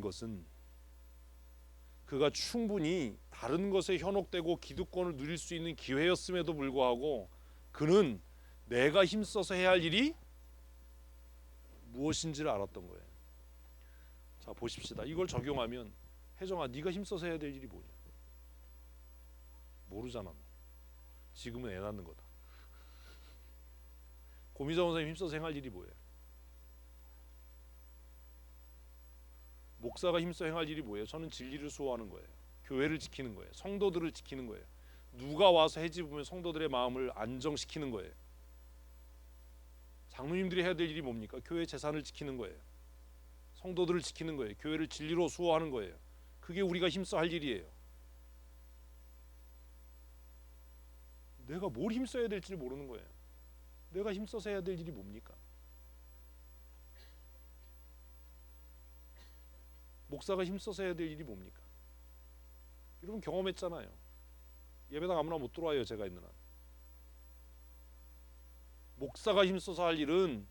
것은 그가 충분히 다른 것에 현혹되고 기득권을 누릴 수 있는 기회였음에도 불구하고 그는 내가 힘써서 해야 할 일이 무엇인지를 알았던 거예요. 자, 보십시다. 이걸 적용하면 혜정아, 네가 힘써서 해야 될 일이 뭐냐? 모르잖아. 지금은 애 낳는 거다. 고미자 원사님 힘써서 행할 일이 뭐예요? 목사가 힘써 행할 일이 뭐예요? 저는 진리를 수호하는 거예요. 교회를 지키는 거예요. 성도들을 지키는 거예요. 누가 와서 해집으면 성도들의 마음을 안정시키는 거예요. 장로님들이 해야 될 일이 뭡니까? 교회 재산을 지키는 거예요. 성도들을 지키는 거예요. 교회를 진리로 수호하는 거예요. 그게 우리가 힘써 할 일이에요. 내가 뭘 힘써야 될지 모르는 거예요. 내가 힘써서 해야 될 일이 뭡니까? 목사가 힘써서 해야 될 일이 뭡니까? 여러분 경험했잖아요. 예배당 아무나 못 들어와요. 제가 있는 한. 목사가 힘써서 할 일은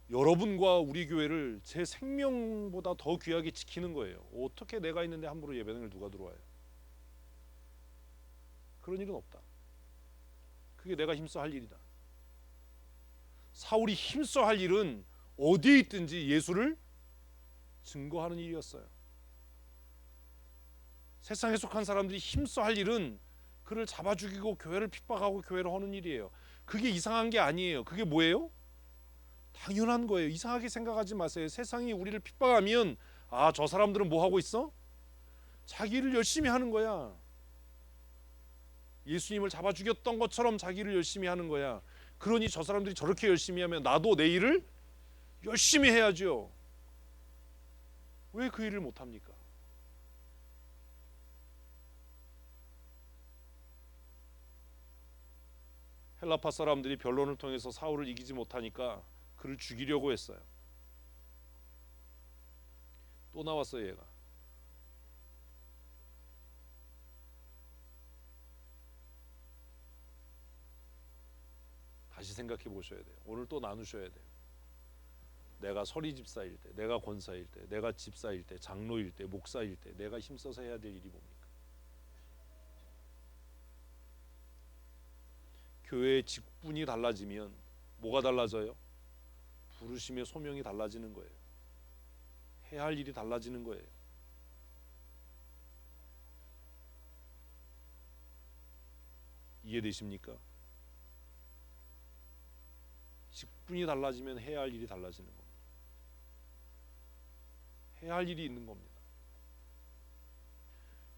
여러분과 우리 교회를 제 생명보다 더 귀하게 지키는 거예요. 어떻게 내가 있는데 함부로 예배당을 누가 들어와요? 그런 일은 없다. 그게 내가 힘써 할 일이다. 사울이 힘써 할 일은 어디에 있든지 예수를 증거하는 일이었어요. 세상에 속한 사람들이 힘써 할 일은 그를 잡아 죽이고 교회를 핍박하고 교회를 하는 일이에요. 그게 이상한 게 아니에요. 그게 뭐예요? 당연한 거예요. 이상하게 생각하지 마세요. 세상이 우리를 핍박하면 아, 저 사람들은 뭐 하고 있어? 자기 일을 열심히 하는 거야. 예수님을 잡아 죽였던 것처럼 자기 일을 열심히 하는 거야. 그러니 저 사람들이 저렇게 열심히 하면 나도 내 일을 열심히 해야죠. 왜 그 일을 못합니까? 헬라파 사람들이 변론을 통해서 사울을 이기지 못하니까 그를 죽이려고 했어요. 또 나왔어요, 얘가. 다시 생각해 보셔야 돼요. 오늘 또 나누셔야 돼요. 내가 서리 집사일 때, 내가 권사일 때, 내가 집사일 때, 장로일 때, 목사일 때 내가 힘써서 해야 될 일이 뭡니까? 교회의 직분이 달라지면 뭐가 달라져요? 부르심의 소명이 달라지는 거예요. 해야 할 일이 달라지는 거예요. 이해되십니까? 직분이 달라지면 해야 할 일이 달라지는 겁니다. 해야 할 일이 있는 겁니다.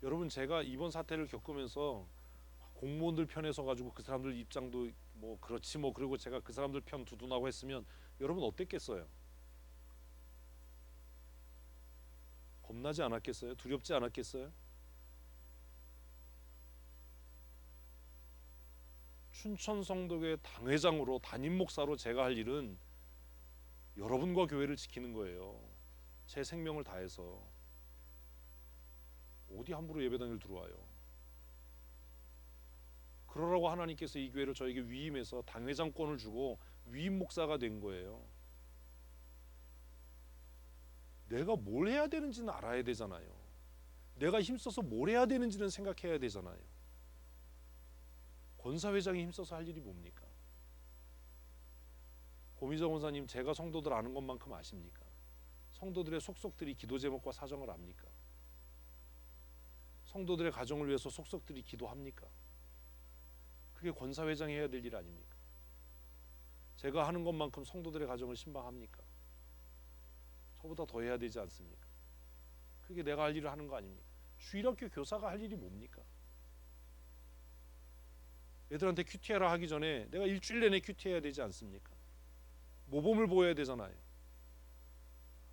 여러분, 제가 이번 사태를 겪으면서 공무원들 편에 서가지고 그 사람들 입장도 뭐 그렇지 뭐 그리고 제가 그 사람들 편 두둔하고 했으면 여러분 어땠겠어요? 겁나지 않았겠어요? 두렵지 않았겠어요? 춘천성도교회 당회장으로 담임 목사로 제가 할 일은 여러분과 교회를 지키는 거예요. 제 생명을 다해서. 어디 함부로 예배당을 들어와요? 그러라고 하나님께서 이 교회를 저에게 위임해서 당회장권을 주고 위임 목사가 된 거예요. 내가 뭘 해야 되는지는 알아야 되잖아요. 내가 힘써서 뭘 해야 되는지는 생각해야 되잖아요. 권사회장이 힘써서 할 일이 뭡니까? 고미정 권사님, 제가 성도들 아는 것만큼 아십니까? 성도들의 속속들이 기도 제목과 사정을 압니까? 성도들의 가정을 위해서 속속들이 기도합니까? 그게 권사회장이 해야 될 일 아닙니까? 제가 하는 것만큼 성도들의 가정을 신방합니까? 저보다 더 해야 되지 않습니까? 그게 내가 할 일을 하는 거 아닙니까? 주일학교 교사가 할 일이 뭡니까? 애들한테 큐티해라 하기 전에 내가 일주일 내내 큐티해야 되지 않습니까? 모범을 보여야 되잖아요.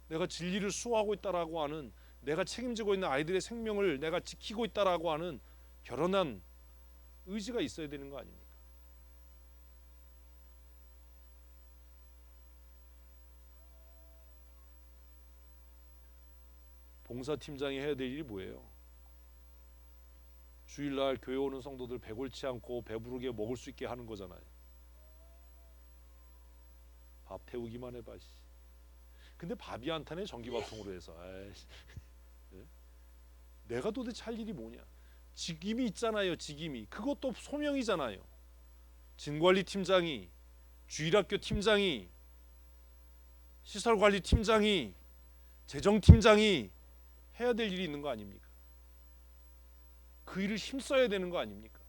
내가 진리를 수호하고 있다라고 하는, 내가 책임지고 있는 아이들의 생명을 내가 지키고 있다라고 하는 결연한 의지가 있어야 되는 거 아닙니까? 봉사팀장이 해야 될 일이 뭐예요? 주일날 교회 오는 성도들 배골치 않고 배부르게 먹을 수 있게 하는 거잖아요. 밥 태우기만 해봐. 근데 밥이 안 타네 전기밥통으로 해서. 아이씨. 네? 내가 도대체 할 일이 뭐냐? 직임이 있잖아요. 직임이. 그것도 소명이잖아요. 진관리팀장이, 주일학교 팀장이, 시설관리팀장이, 재정팀장이 해야 될 일이 있는 거 아닙니까? 그 일을 힘써야 되는 거 아닙니까?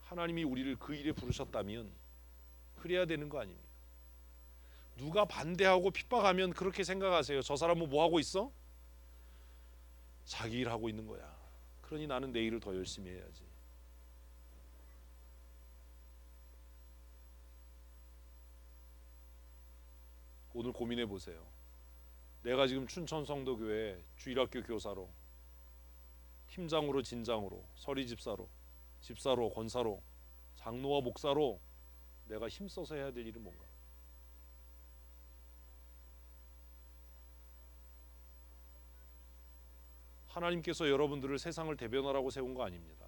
하나님이 우리를 그 일에 부르셨다면 그래야 되는 거 아닙니까? 누가 반대하고 핍박하면 그렇게 생각하세요. 저 사람은 뭐 하고 있어? 자기 일 하고 있는 거야. 그러니 나는 내 일을 더 열심히 해야지. 오늘 고민해 보세요. 내가 지금 춘천성도교회 주일학교 교사로, 팀장으로, 진장으로, 서리집사로, 집사로, 권사로, 장로와 목사로 내가 힘써서 해야 될 일은 뭔가? 하나님께서 여러분들을 세상을 대변하라고 세운 거 아닙니다.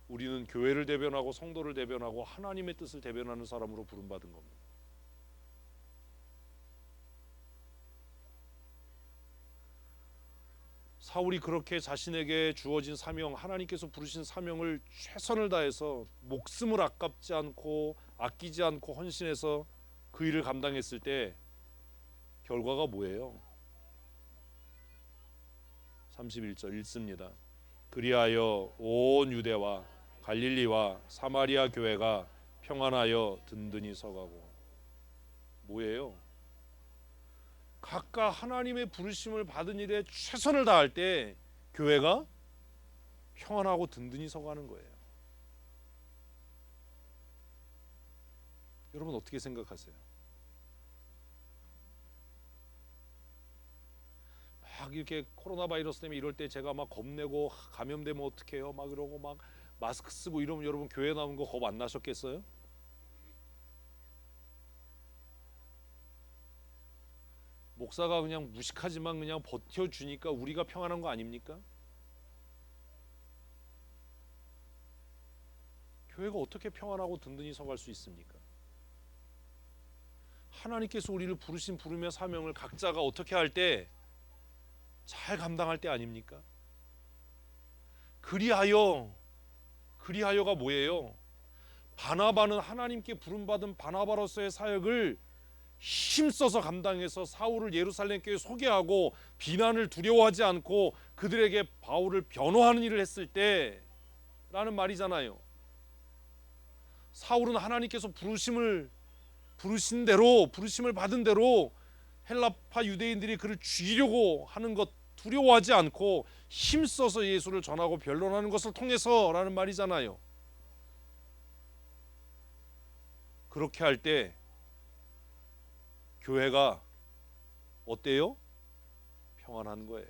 우리는 교회를 대변하고 성도를 대변하고 하나님의 뜻을 대변하는 사람으로 부름받은 겁니다. 사울이 그렇게 자신에게 주어진 사명, 하나님께서 부르신 사명을 최선을 다해서 목숨을 아깝지 않고 아끼지 않고 헌신해서 그 일을 감당했을 때 결과가 뭐예요? 31절 읽습니다. 그리하여 온 유대와 갈릴리와 사마리아 교회가 평안하여 든든히 서가고. 뭐예요? 각각 하나님의 부르심을 받은 일에 최선을 다할 때 교회가 평안하고 든든히 서가는 거예요. 여러분 어떻게 생각하세요? 막 이렇게 코로나 바이러스 때문에 이럴 때 제가 막 겁내고 감염되면 어떡해요? 막 이러고 막 마스크 쓰고 이러면 여러분 교회 나오는 거 겁 안 나셨겠어요? 목사가 그냥 무식하지만 그냥 버텨주니까 우리가 평안한 거 아닙니까? 교회가 어떻게 평안하고 든든히 서갈 수 있습니까? 하나님께서 우리를 부르신 부름의 사명을 각자가 어떻게 할 때 잘 감당할 때 아닙니까? 그리하여가 뭐예요? 바나바는 하나님께 부름받은 바나바로서의 사역을 힘써서 감당해서 사울을 예루살렘 교회에 소개하고 비난을 두려워하지 않고 그들에게 바울을 변호하는 일을 했을 때라는 말이잖아요. 사울은 하나님께서 부르심을 받은 대로 헬라파 유대인들이 그를 죽이려고 하는 것 두려워하지 않고 힘써서 예수를 전하고 변론하는 것을 통해서라는 말이잖아요. 그렇게 할 때 교회가 어때요? 평안한 거예요.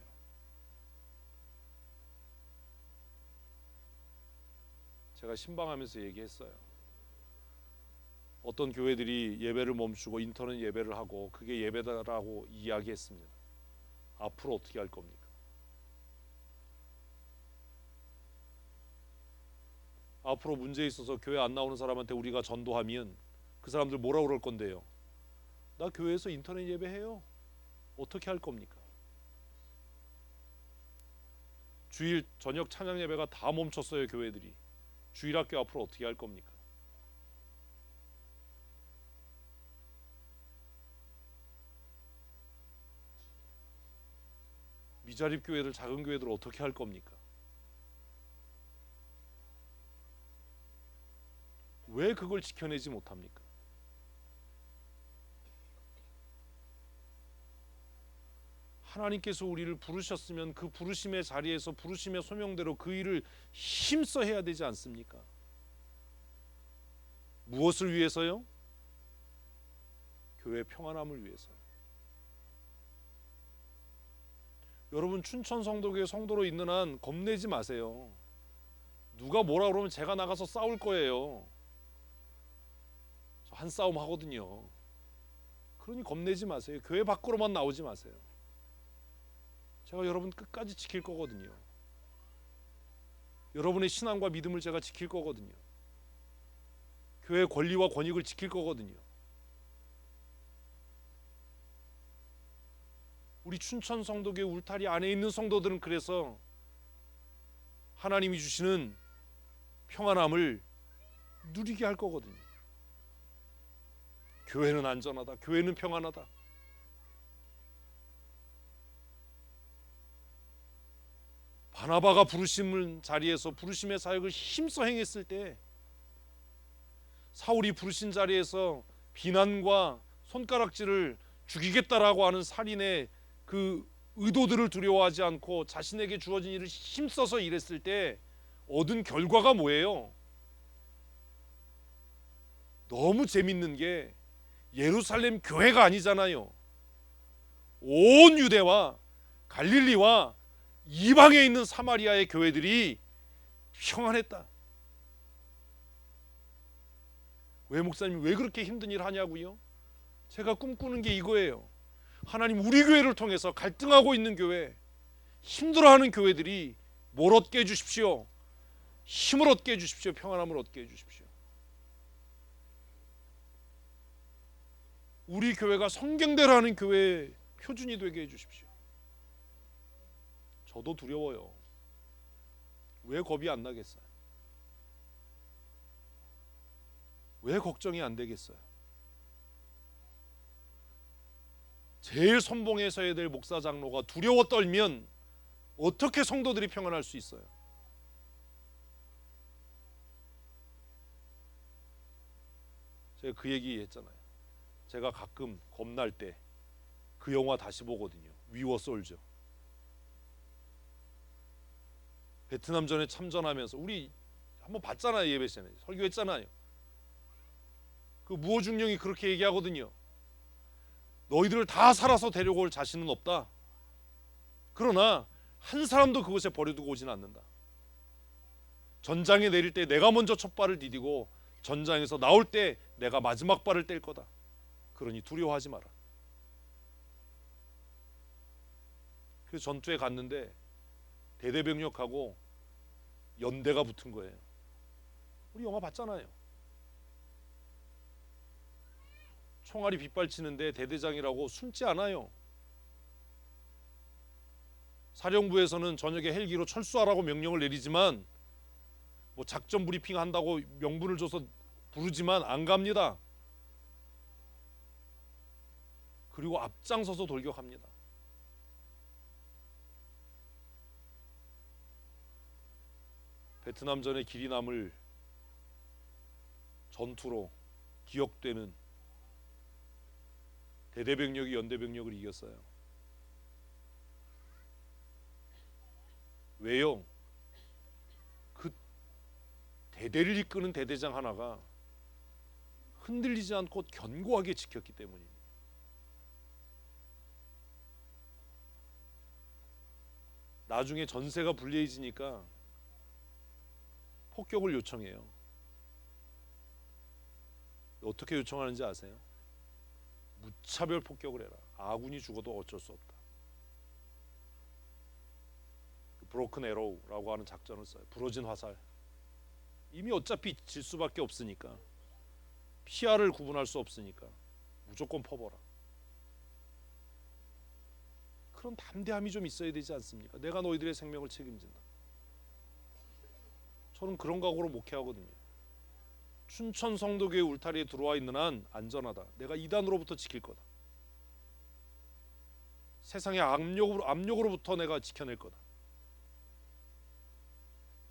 제가 신방하면서 얘기했어요. 어떤 교회들이 예배를 멈추고 인터넷 예배를 하고 그게 예배다라고 이야기했습니다. 앞으로 어떻게 할 겁니까? 앞으로 문제 있어서 교회 안 나오는 사람한테 우리가 전도하면 그 사람들 뭐라 그럴 건데요? 나 교회에서 인터넷 예배해요. 어떻게 할 겁니까? 주일 저녁 찬양 예배가 다 멈췄어요. 교회들이. 주일학교 앞으로 어떻게 할 겁니까? 미자립 교회들, 작은 교회들 어떻게 할 겁니까? 왜 그걸 지켜내지 못합니까? 하나님께서 우리를 부르셨으면 그 부르심의 자리에서 부르심의 소명대로 그 일을 힘써 해야 되지 않습니까? 무엇을 위해서요? 교회 평안함을 위해서요. 여러분 춘천 성도교회 성도로 있는 한 겁내지 마세요. 누가 뭐라 그러면 제가 나가서 싸울 거예요. 저 한 싸움 하거든요. 그러니 겁내지 마세요. 교회 밖으로만 나오지 마세요. 제가 여러분 끝까지 지킬 거거든요. 여러분의 신앙과 믿음을 제가 지킬 거거든요. 교회의 권리와 권익을 지킬 거거든요. 우리 춘천 성도교회 울타리 안에 있는 성도들은 그래서 하나님이 주시는 평안함을 누리게 할 거거든요. 교회는 안전하다. 교회는 평안하다. 바나바가 부르심을 자리에서 부르심의 사역을 힘써 행했을 때 사울이 부르신 자리에서 비난과 손가락질을 죽이겠다라고 하는 살인의 그 의도들을 두려워하지 않고 자신에게 주어진 일을 힘써서 일했을 때 얻은 결과가 뭐예요? 너무 재밌는 게 예루살렘 교회가 아니잖아요. 온 유대와 갈릴리와 이방에 있는 사마리아의 교회들이 평안했다. 왜 목사님 왜 그렇게 힘든 일 하냐고요? 제가 꿈꾸는 게 이거예요. 하나님 우리 교회를 통해서 갈등하고 있는 교회, 힘들어하는 교회들이 뭘 얻게 해주십시오? 힘을 얻게 해주십시오. 평안함을 얻게 해주십시오. 우리 교회가 성경대로 하는 교회의 표준이 되게 해주십시오. 저도 두려워요. 왜 겁이 안 나겠어요? 왜 걱정이 안 되겠어요? 제일 선봉에 서야 될 목사 장로가 두려워 떨면 어떻게 성도들이 평안할 수 있어요? 제가 그 얘기 했잖아요. 제가 가끔 겁날 때 그 영화 다시 보거든요. 위워 솔저. 베트남전에 참전하면서 우리 한번 봤잖아요. 예배 시간에 설교했잖아요. 그 무호 중령이 그렇게 얘기하거든요. 너희들을 다 살아서 데려올 자신은 없다. 그러나 한 사람도 그곳에 버려두고 오지는 않는다. 전장에 내릴 때 내가 먼저 첫 발을 디디고 전장에서 나올 때 내가 마지막 발을 뗄 거다. 그러니 두려워하지 마라. 그래서 전투에 갔는데 대대병력하고 연대가 붙은 거예요. 우리 영화 봤잖아요. 총알이 빗발치는데 대대장이라고 숨지 않아요. 사령부에서는 저녁에 헬기로 철수하라고 명령을 내리지만 뭐 작전 브리핑 한다고 명분을 줘서 부르지만 안 갑니다. 그리고 앞장서서 돌격합니다. 베트남전의 길이 남을 전투로 기억되는 대대병력이 연대병력을 이겼어요. 왜요? 그 대대를 이끄는 대대장 하나가 흔들리지 않고 견고하게 지켰기 때문입니다. 나중에 전세가 불리해지니까 폭격을 요청해요. 어떻게 요청하는지 아세요? 무차별 폭격을 해라. 아군이 죽어도 어쩔 수 없다. 브로큰 에로우라고 하는 작전을 써요. 부러진 화살. 이미 어차피 질 수밖에 없으니까, 피아를 구분할 수 없으니까 무조건 퍼버라. 그런 담대함이 좀 있어야 되지 않습니까? 내가 너희들의 생명을 책임진다. 저는 그런 각오로 목회하거든요. 춘천 성도교회 울타리에 들어와 있는 한 안전하다. 내가 이단으로부터 지킬 거다. 세상의 압력으로부터 내가 지켜낼 거다.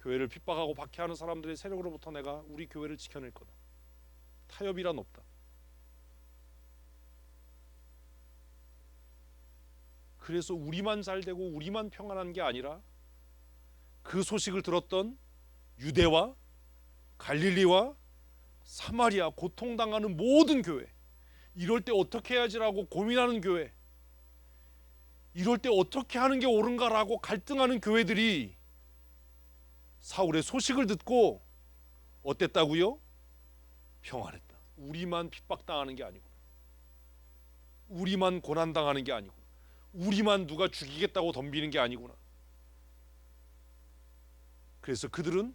교회를 핍박하고 박해하는 사람들의 세력으로부터 내가 우리 교회를 지켜낼 거다. 타협이란 없다. 그래서 우리만 잘되고 우리만 평안한 게 아니라 그 소식을 들었던 유대와 갈릴리와 사마리아, 고통당하는 모든 교회, 이럴 때 어떻게 해야지라고 고민하는 교회, 이럴 때 어떻게 하는 게 옳은가라고 갈등하는 교회들이 사울의 소식을 듣고 어땠다고요? 평안했다. 우리만 핍박당하는 게 아니구나. 우리만 고난당하는 게 아니구나. 우리만 누가 죽이겠다고 덤비는 게 아니구나. 그래서 그들은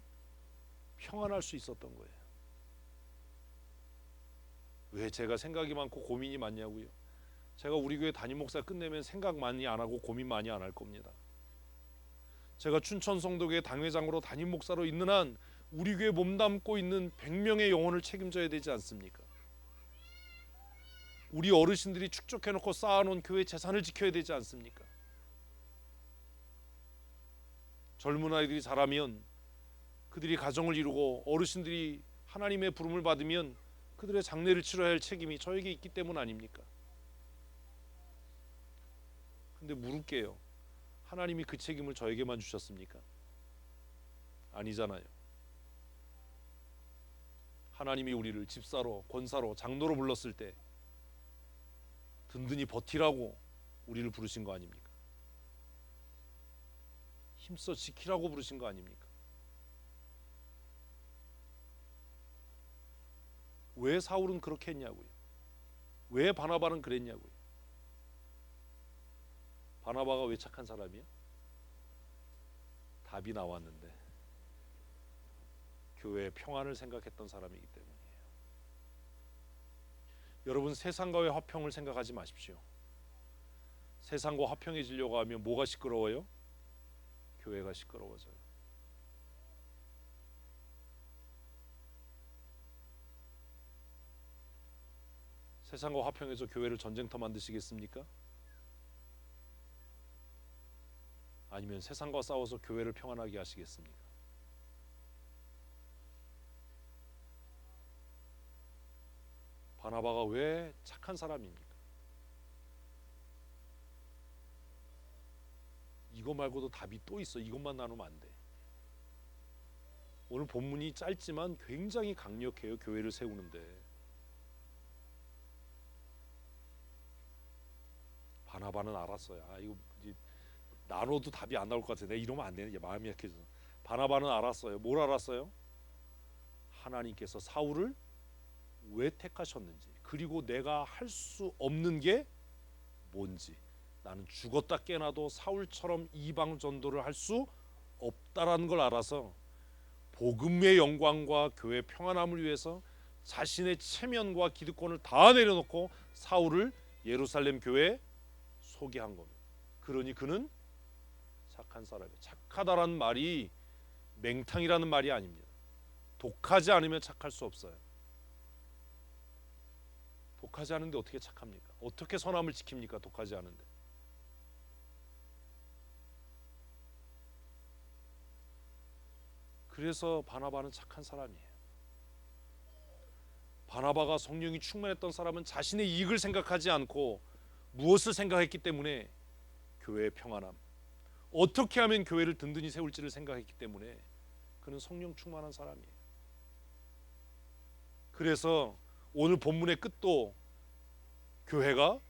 평안할 수 있었던 거예요. 왜 제가 생각이 많고 고민이 많냐고요? 제가 우리 교회 담임 목사 끝내면 생각 많이 안 하고 고민 많이 안 할 겁니다. 제가 춘천 성도교회 당회장으로 담임 목사로 있는 한 우리 교회 몸담고 있는 100명의 영혼을 책임져야 되지 않습니까? 우리 어르신들이 축적해놓고 쌓아놓은 교회 재산을 지켜야 되지 않습니까? 젊은 아이들이 자라면 그들이 가정을 이루고 어르신들이 하나님의 부름을 받으면 그들의 장례를 치러야 할 책임이 저에게 있기 때문 아닙니까? 근데 물을게요. 하나님이 그 책임을 저에게만 주셨습니까? 아니잖아요. 하나님이 우리를 집사로, 권사로, 장로로 불렀을 때 든든히 버티라고 우리를 부르신 거 아닙니까? 힘써 지키라고 부르신 거 아닙니까? 왜 사울은 그렇게 했냐고요? 왜 바나바는 그랬냐고요? 바나바가 왜 착한 사람이야? 답이 나왔는데 교회의 평안을 생각했던 사람이기 때문이에요. 여러분, 세상과의 화평을 생각하지 마십시오. 세상과 화평해지려고 하면 뭐가 시끄러워요? 교회가 시끄러워져요. 세상과 화평해서 교회를 전쟁터 만드시겠습니까? 아니면 세상과 싸워서 교회를 평안하게 하시겠습니까? 바나바가 왜 착한 사람입니까? 이거 말고도 답이 또 있어. 이것만 나누면 안 돼. 오늘 본문이 짧지만 굉장히 강력해요. 교회를 세우는데. 바나바는 알았어요. 이거 이제 나눠도 답이 안 나올 것 같아. 내가 이러면 안 되네. 마음이 약해져서. 바나바는 알았어요. 뭘 알았어요? 하나님께서 사울을 왜 택하셨는지, 그리고 내가 할 수 없는 게 뭔지. 나는 죽었다 깨나도 사울처럼 이방 전도를 할 수 없다라는 걸 알아서 복음의 영광과 교회 평안함을 위해서 자신의 체면과 기득권을 다 내려놓고 사울을 예루살렘 교회에 소개한 겁니다. 그러니 그는 착한 사람이에요. 착하다라는 말이 맹탕이라는 말이 아닙니다. 독하지 않으면 착할 수 없어요. 독하지 않은데 어떻게 착합니까? 어떻게 선함을 지킵니까? 독하지 않은데. 그래서 바나바는 착한 사람이에요. 바나바가 성령이 충만했던 사람은 자신의 이익을 생각하지 않고 무엇을 생각했기 때문에 교회의 평안함, 어떻게 하면 교회를 든든히 세울지를 생각했기 때문에 그는 성령 충만한 사람이에요. 그래서 오늘 본문의 끝도 교회가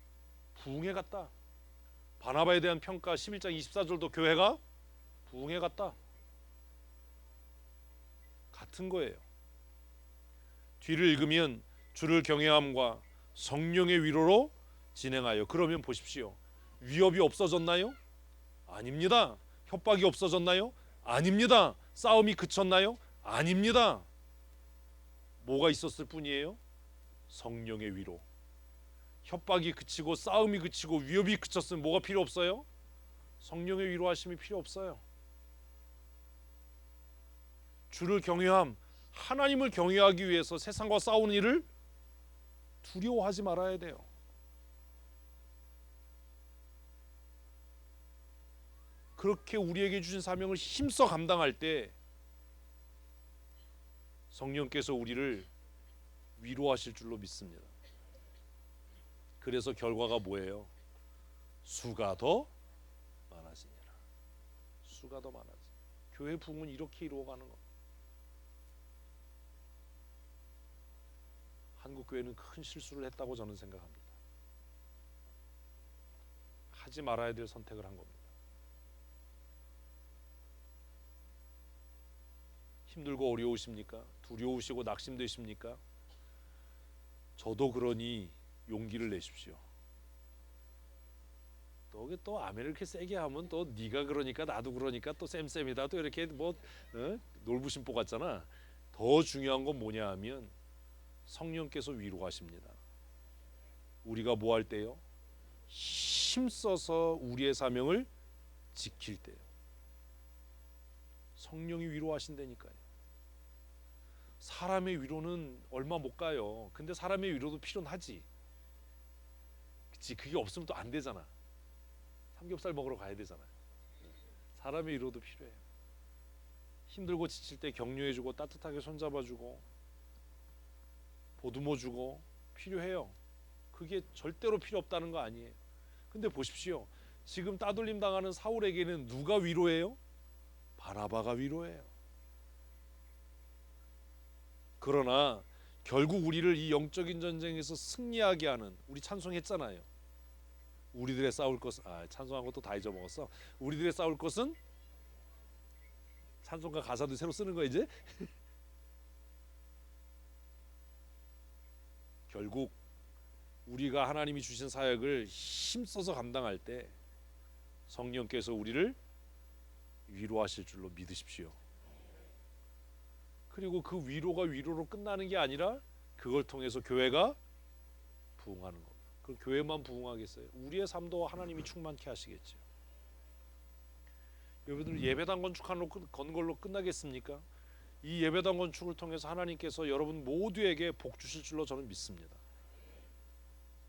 부흥해 갔다. 바나바에 대한 평가 11장 24절도 교회가 부흥해 갔다. 같은 거예요. 뒤를 읽으면 주를 경외함과 성령의 위로로 진행하여. 그러면 보십시오. 위협이 없어졌나요? 아닙니다. 협박이 없어졌나요? 아닙니다. 싸움이 그쳤나요? 아닙니다. 뭐가 있었을 뿐이에요? 성령의 위로. 협박이 그치고 싸움이 그치고 위협이 그쳤으면 뭐가 필요 없어요? 성령의 위로하심이 필요 없어요. 주를 경외함, 하나님을 경외하기 위해서 세상과 싸우는 일을 두려워하지 말아야 돼요. 그렇게 우리에게 주신 사명을 힘써 감당할 때 성령께서 우리를 위로하실 줄로 믿습니다. 그래서 결과가 뭐예요? 수가 더 많아지니라. 수가 더 많아지. 교회 부흥은 이렇게 이루어가는 겁니다. 한국 교회는 큰 실수를 했다고 저는 생각합니다. 하지 말아야 될 선택을 한 겁니다. 힘들고 어려우십니까? 두려우시고 낙심되십니까? 저도 그러니 용기를 내십시오. 또 이게 또 아멘을 이렇게 세게 하면 또 네가 그러니까 나도 그러니까 또 쌤쌤이다 또 이렇게 뭐 놀부심보 같잖아. 더 중요한 건 뭐냐 하면 성령께서 위로하십니다. 우리가 뭐 할 때요? 힘써서 우리의 사명을 지킬 때요. 성령이 위로하신다니까요. 사람의 위로는 얼마 못 가요. 근데 사람의 위로도 필요는 하지. 그치? 그게 없으면 또 안 되잖아. 삼겹살 먹으러 가야 되잖아. 사람의 위로도 필요해요. 힘들고 지칠 때 격려해주고 따뜻하게 손잡아주고 보듬어주고 필요해요. 그게 절대로 필요 없다는 거 아니에요. 근데 보십시오. 지금 따돌림 당하는 사울에게는 누가 위로해요? 바나바가 위로해요. 그러나 결국 우리를 이 영적인 전쟁에서 승리하게 하는, 우리 찬송했잖아요. 우리들의 싸울 것은, 찬송한 것도 다 잊어먹었어. 우리들의 싸울 것은, 찬송가 가사도 새로 쓰는 거 이제. 결국 우리가 하나님이 주신 사역을 힘써서 감당할 때 성령께서 우리를 위로하실 줄로 믿으십시오. 그리고 그 위로가 위로로 끝나는 게 아니라 그걸 통해서 교회가 부흥하는 겁니다. 그 교회만 부흥하겠어요? 우리의 삶도 하나님이 충만케 하시겠죠. 여러분들 예배당 건축하는 걸로 끝나겠습니까? 이 예배당 건축을 통해서 하나님께서 여러분 모두에게 복 주실 줄로 저는 믿습니다.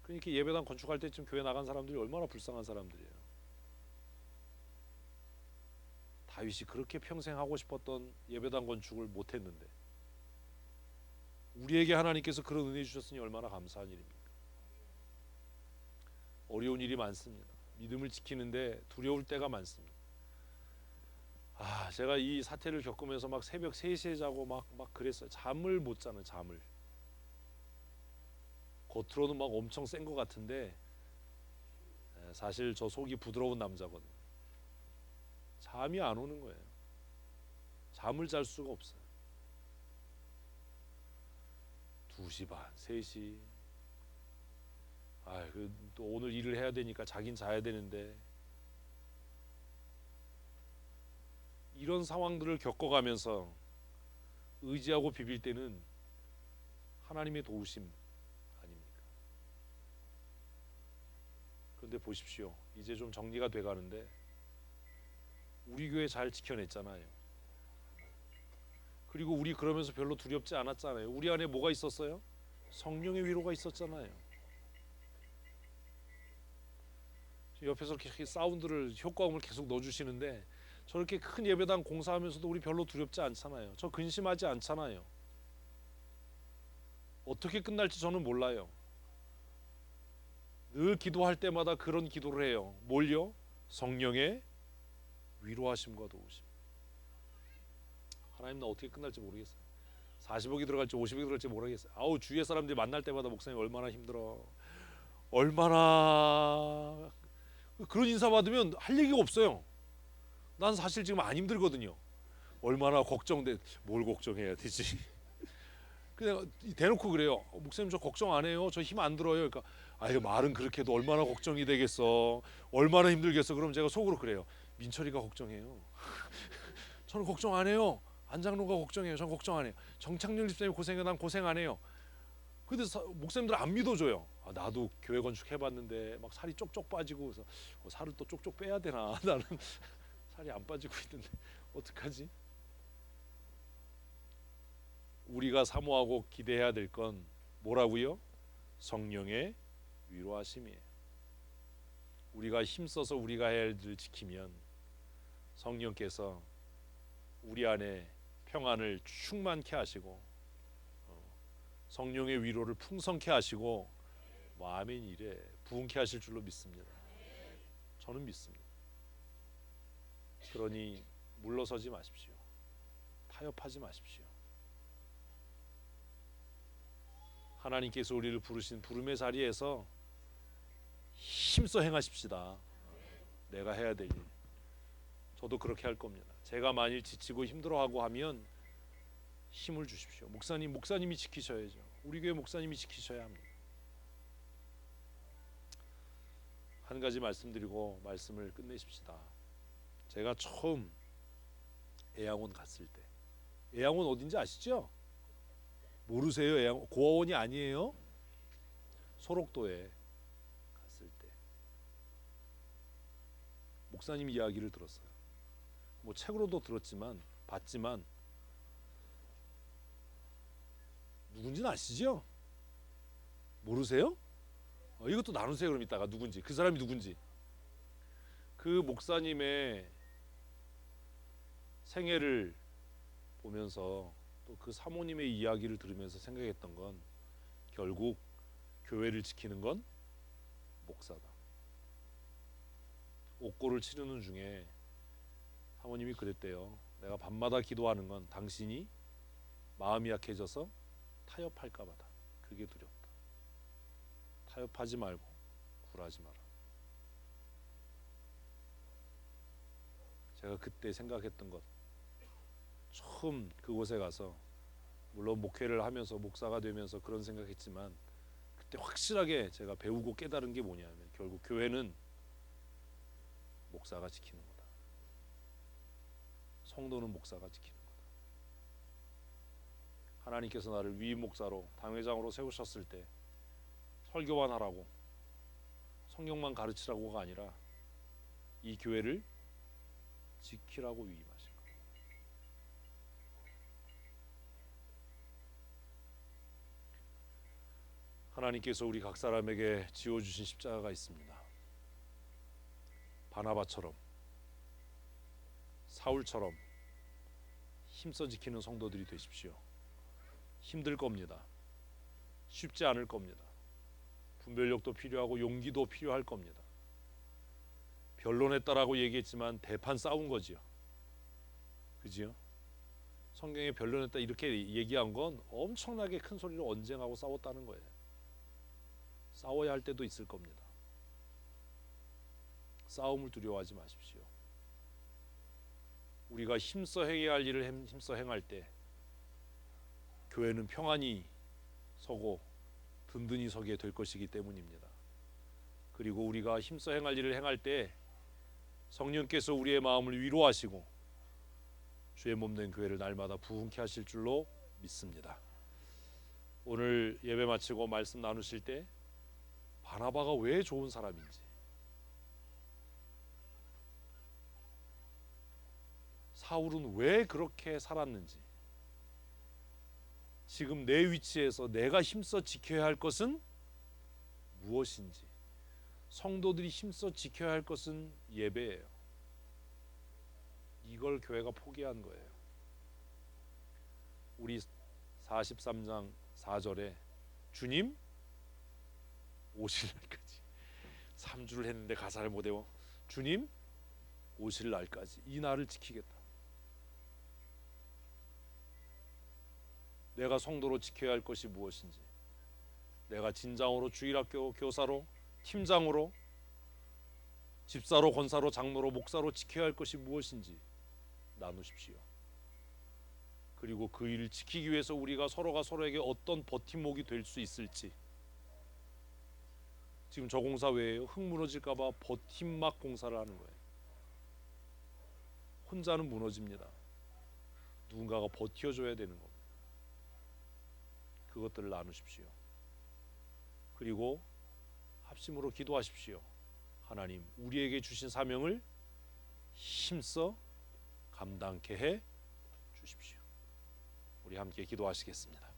그러니까 예배당 건축할 때쯤 교회 나간 사람들이 얼마나 불쌍한 사람들이에요. 다윗이 그렇게 평생 하고 싶었던 예배당 건축을 못했는데 우리에게 하나님께서 그런 은혜 주셨으니 얼마나 감사한 일입니까? 어려운 일이 많습니다. 믿음을 지키는데 두려울 때가 많습니다. 제가 이 사태를 겪으면서 막 새벽 3시에 자고 막 그랬어요. 잠을 못 자는 잠을. 겉으로는 막 엄청 센 것 같은데 사실 저 속이 부드러운 남자거든요. 잠이 안 오는 거예요. 잠을 잘 수가 없어요. 2시 반, 3시. 또 오늘 일을 해야 되니까 자긴 자야 되는데 이런 상황들을 겪어가면서 의지하고 비빌 때는 하나님의 도우심 아닙니까? 그런데 보십시오. 이제 좀 정리가 돼가는데 우리 교회 잘 지켜냈잖아요. 그리고 우리 그러면서 별로 두렵지 않았잖아요. 우리 안에 뭐가 있었어요? 성령의 위로가 있었잖아요. 옆에서 이렇게 사운드를 효과음을 계속 넣어주시는데 저렇게 큰 예배당 공사하면서도 우리 별로 두렵지 않잖아요. 저 근심하지 않잖아요. 어떻게 끝날지 저는 몰라요. 늘 기도할 때마다 그런 기도를 해요. 뭘요? 성령의 위로하심과 도우심. 하나님 나 어떻게 끝날지 모르겠어요. 40억이 들어갈지 50억이 들어갈지 모르겠어요. 주위의 사람들이 만날 때마다 목사님 얼마나 힘들어. 얼마나 그런 인사 받으면 할 얘기가 없어요. 난 사실 지금 안 힘들거든요. 얼마나 걱정돼. 뭘 걱정해야 되지? 그냥 대놓고 그래요. 목사님 저 걱정 안 해요. 저 힘 안 들어요. 그러니까 말은 그렇게 해도 얼마나 걱정이 되겠어. 얼마나 힘들겠어. 그럼 제가 속으로 그래요. 민철이가 걱정해요. 저는 걱정 안 해요. 안장로가 걱정해요. 저는 걱정 안 해요. 정창렬 집사님 고생해. 난 고생 안 해요. 근데 목사님들 안 믿어줘요. 나도 교회 건축해봤는데 막 살이 쪽쪽 빠지고 그래서 살을 또 쪽쪽 빼야 되나. 나는 살이 안 빠지고 있는데 어떡하지? 우리가 사모하고 기대해야 될 건 뭐라고요? 성령의 위로하심이에요. 우리가 힘써서 우리가 해야 할 일을 지키면 성령께서 우리 안에 평안을 충만케 하시고 성령의 위로를 풍성케 하시고 아멘 이래 부흥케 하실 줄로 믿습니다. 저는 믿습니다. 그러니 물러서지 마십시오. 타협하지 마십시오. 하나님께서 우리를 부르신 부름의 자리에서 힘써 행하십시다. 내가 해야 될 일. 저도 그렇게 할 겁니다. 제가 만일 지치고 힘들어하고 하면 힘을 주십시오. 목사님이 지키셔야죠. 우리 교회 목사님이 지키셔야 합니다. 한 가지 말씀드리고 말씀을 끝내십시다. 제가 처음 애양원 갔을 때, 애양원 어딘지 아시죠? 모르세요? 애양원 고아원이 아니에요. 소록도에 갔을 때 목사님 이야기를 들었어요. 뭐 책으로도 들었지만 봤지만 누군지는 아시죠? 모르세요? 이것도 나누세요. 그럼 이따가 누군지, 그 사람이 누군지. 그 목사님의 생애를 보면서 또 그 사모님의 이야기를 들으면서 생각했던 건 결국 교회를 지키는 건 목사다. 옥고를 치르는 중에 사모님이 그랬대요. 내가 밤마다 기도하는 건 당신이 마음이 약해져서 타협할까 봐다. 그게 두렵다. 타협하지 말고 굴하지 마라. 제가 그때 생각했던 것, 처음 그곳에 가서 물론 목회를 하면서 목사가 되면서 그런 생각했지만 그때 확실하게 제가 배우고 깨달은 게 뭐냐면 결국 교회는 목사가 지키는 거다. 성도는 목사가 지키는 거다. 하나님께서 나를 위임 목사로 당회장으로 세우셨을 때 설교만 하라고 성경만 가르치라고가 아니라 이 교회를 지키라고 위임하신 거예요. 하나님께서 우리 각 사람에게 지어주신 십자가가 있습니다. 바나바처럼 사울처럼 힘써 지키는 성도들이 되십시오. 힘들 겁니다. 쉽지 않을 겁니다. 분별력도 필요하고 용기도 필요할 겁니다. 변론했다라고 얘기했지만 대판 싸운 거지요. 그지요? 성경에 변론했다 이렇게 얘기한 건 엄청나게 큰 소리로 언쟁하고 싸웠다는 거예요. 싸워야 할 때도 있을 겁니다. 싸움을 두려워하지 마십시오. 우리가 힘써 해야 할 일을 힘써 행할 때 교회는 평안히 서고 든든히 서게 될 것이기 때문입니다. 그리고 우리가 힘써 행할 일을 행할 때 성령께서 우리의 마음을 위로하시고 주의 몸된 교회를 날마다 부흥케 하실 줄로 믿습니다. 오늘 예배 마치고 말씀 나누실 때 바나바가 왜 좋은 사람인지, 사울은 왜 그렇게 살았는지, 지금 내 위치에서 내가 힘써 지켜야 할 것은 무엇인지, 성도들이 힘써 지켜야 할 것은 예배예요. 이걸 교회가 포기한 거예요. 우리 43장 4절에 주님 오실 날까지, 3주를 했는데 가사를 못 외워. 주님 오실 날까지 이 날을 지키겠다. 내가 성도로 지켜야 할 것이 무엇인지, 내가 진장으로, 주일학교 교사로, 팀장으로, 집사로, 권사로, 장로로, 목사로 지켜야 할 것이 무엇인지 나누십시오. 그리고 그 일을 지키기 위해서 우리가 서로가 서로에게 어떤 버팀목이 될 수 있을지. 지금 저 공사 왜예요? 흙 무너질까 봐 버팀막 공사를 하는 거예요. 혼자는 무너집니다. 누군가가 버텨줘야 되는 겁니다. 그것들을 나누십시오. 그리고 합심으로 기도하십시오. 하나님, 우리에게 주신 사명을 힘써 감당케 해 주십시오. 우리 함께 기도하시겠습니다.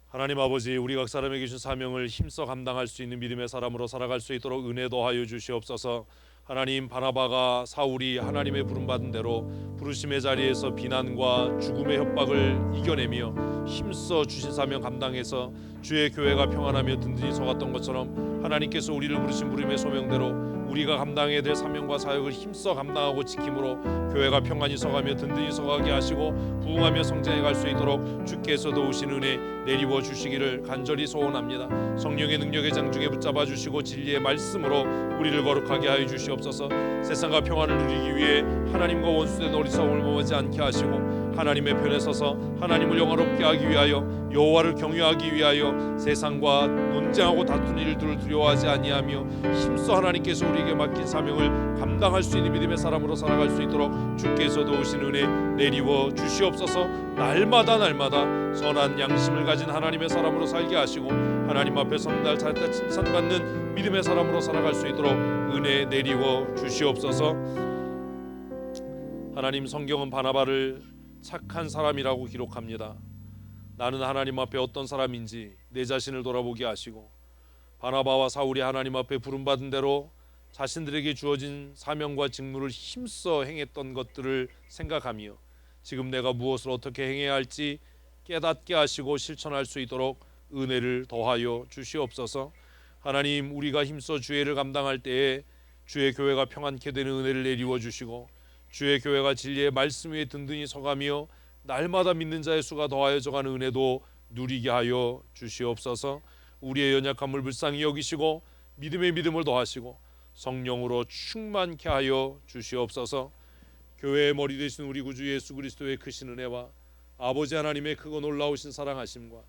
하나님 아버지, 우리 각 사람에게 주신 사명을 힘써 감당할 수 있는 믿음의 사람으로 살아갈 수 있도록 은혜 더하여 주시옵소서. 하나님, 바나바가 사울이 하나님의 부름받은 대로 부르심의 자리에서 비난과 죽음의 협박을 이겨내며 힘써 주신 사명 감당해서 주의 교회가 평안하며 든든히 서갔던 것처럼 하나님께서 우리를 부르신 부름의 소명대로 우리가 감당해야 될 사명과 사역을 힘써 감당하고 지킴으로 교회가 평안히 서가며 든든히 서가게 하시고 부흥하며 성장해 갈 수 있도록 주께서 도우신 은혜 내리워 주시기를 간절히 소원합니다. 성령의 능력의 장중에 붙잡아 주시고 진리의 말씀으로 우리를 거룩하게 하여 주시옵소서. 세상과 평안을 누리기 위해 하나님과 원수된 어리석음을 범하지 않게 하시고 하나님의 편에 서서 하나님을 영화롭게 하기 위하여 여호와를 경외하기 위하여 세상과 논쟁하고 다투는 일들을 두려워하지 아니하며 힘써 하나님께서 우리에게 맡긴 사명을 감당할 수 있는 믿음의 사람으로 살아갈 수 있도록 주께서 도우신 은혜 내리워 주시옵소서. 날마다 선한 양심을 가진 하나님의 사람으로 살게 하시고 하나님 앞에 선날 잘때 칭찬받는 믿음의 사람으로 살아갈 수 있도록 은혜 내리워 주시옵소서. 하나님, 성경은 바나바를 착한 사람이라고 기록합니다. 나는 하나님 앞에 어떤 사람인지 내 자신을 돌아보게 하시고 바나바와 사울이 하나님 앞에 부름받은 대로 자신들에게 주어진 사명과 직무를 힘써 행했던 것들을 생각하며 지금 내가 무엇을 어떻게 행해야 할지 깨닫게 하시고 실천할 수 있도록 은혜를 더하여 주시옵소서. 하나님, 우리가 힘써 주의 일을 감당할 때에 주의 교회가 평안케 되는 은혜를 내리워 주시고 주의 교회가 진리의 말씀 위에 든든히 서가며 날마다 믿는 자의 수가 더하여져가는 은혜도 누리게 하여 주시옵소서. 우리의 연약함을 불쌍히 여기시고 믿음의 믿음을 더하시고 성령으로 충만케 하여 주시옵소서. 교회의 머리 되신 우리 구주 예수 그리스도의 크신 은혜와 아버지 하나님의 크고 놀라우신 사랑하심과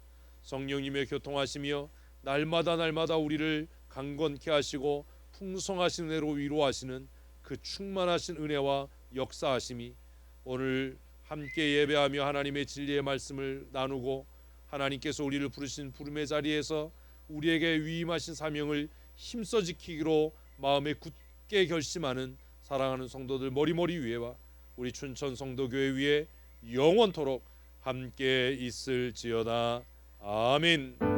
성령님의 교통하시며 날마다 우리를 강건케 하시고 풍성하신 은혜로 위로하시는 그 충만하신 은혜와 역사하심이 오늘 함께 예배하며 하나님의 진리의 말씀을 나누고 하나님께서 우리를 부르신 부름의 자리에서 우리에게 위임하신 사명을 힘써 지키기로 마음에 굳게 결심하는 사랑하는 성도들 머리머리 위에와 우리 춘천 성도교회 위에 영원토록 함께 있을지어다. 아멘.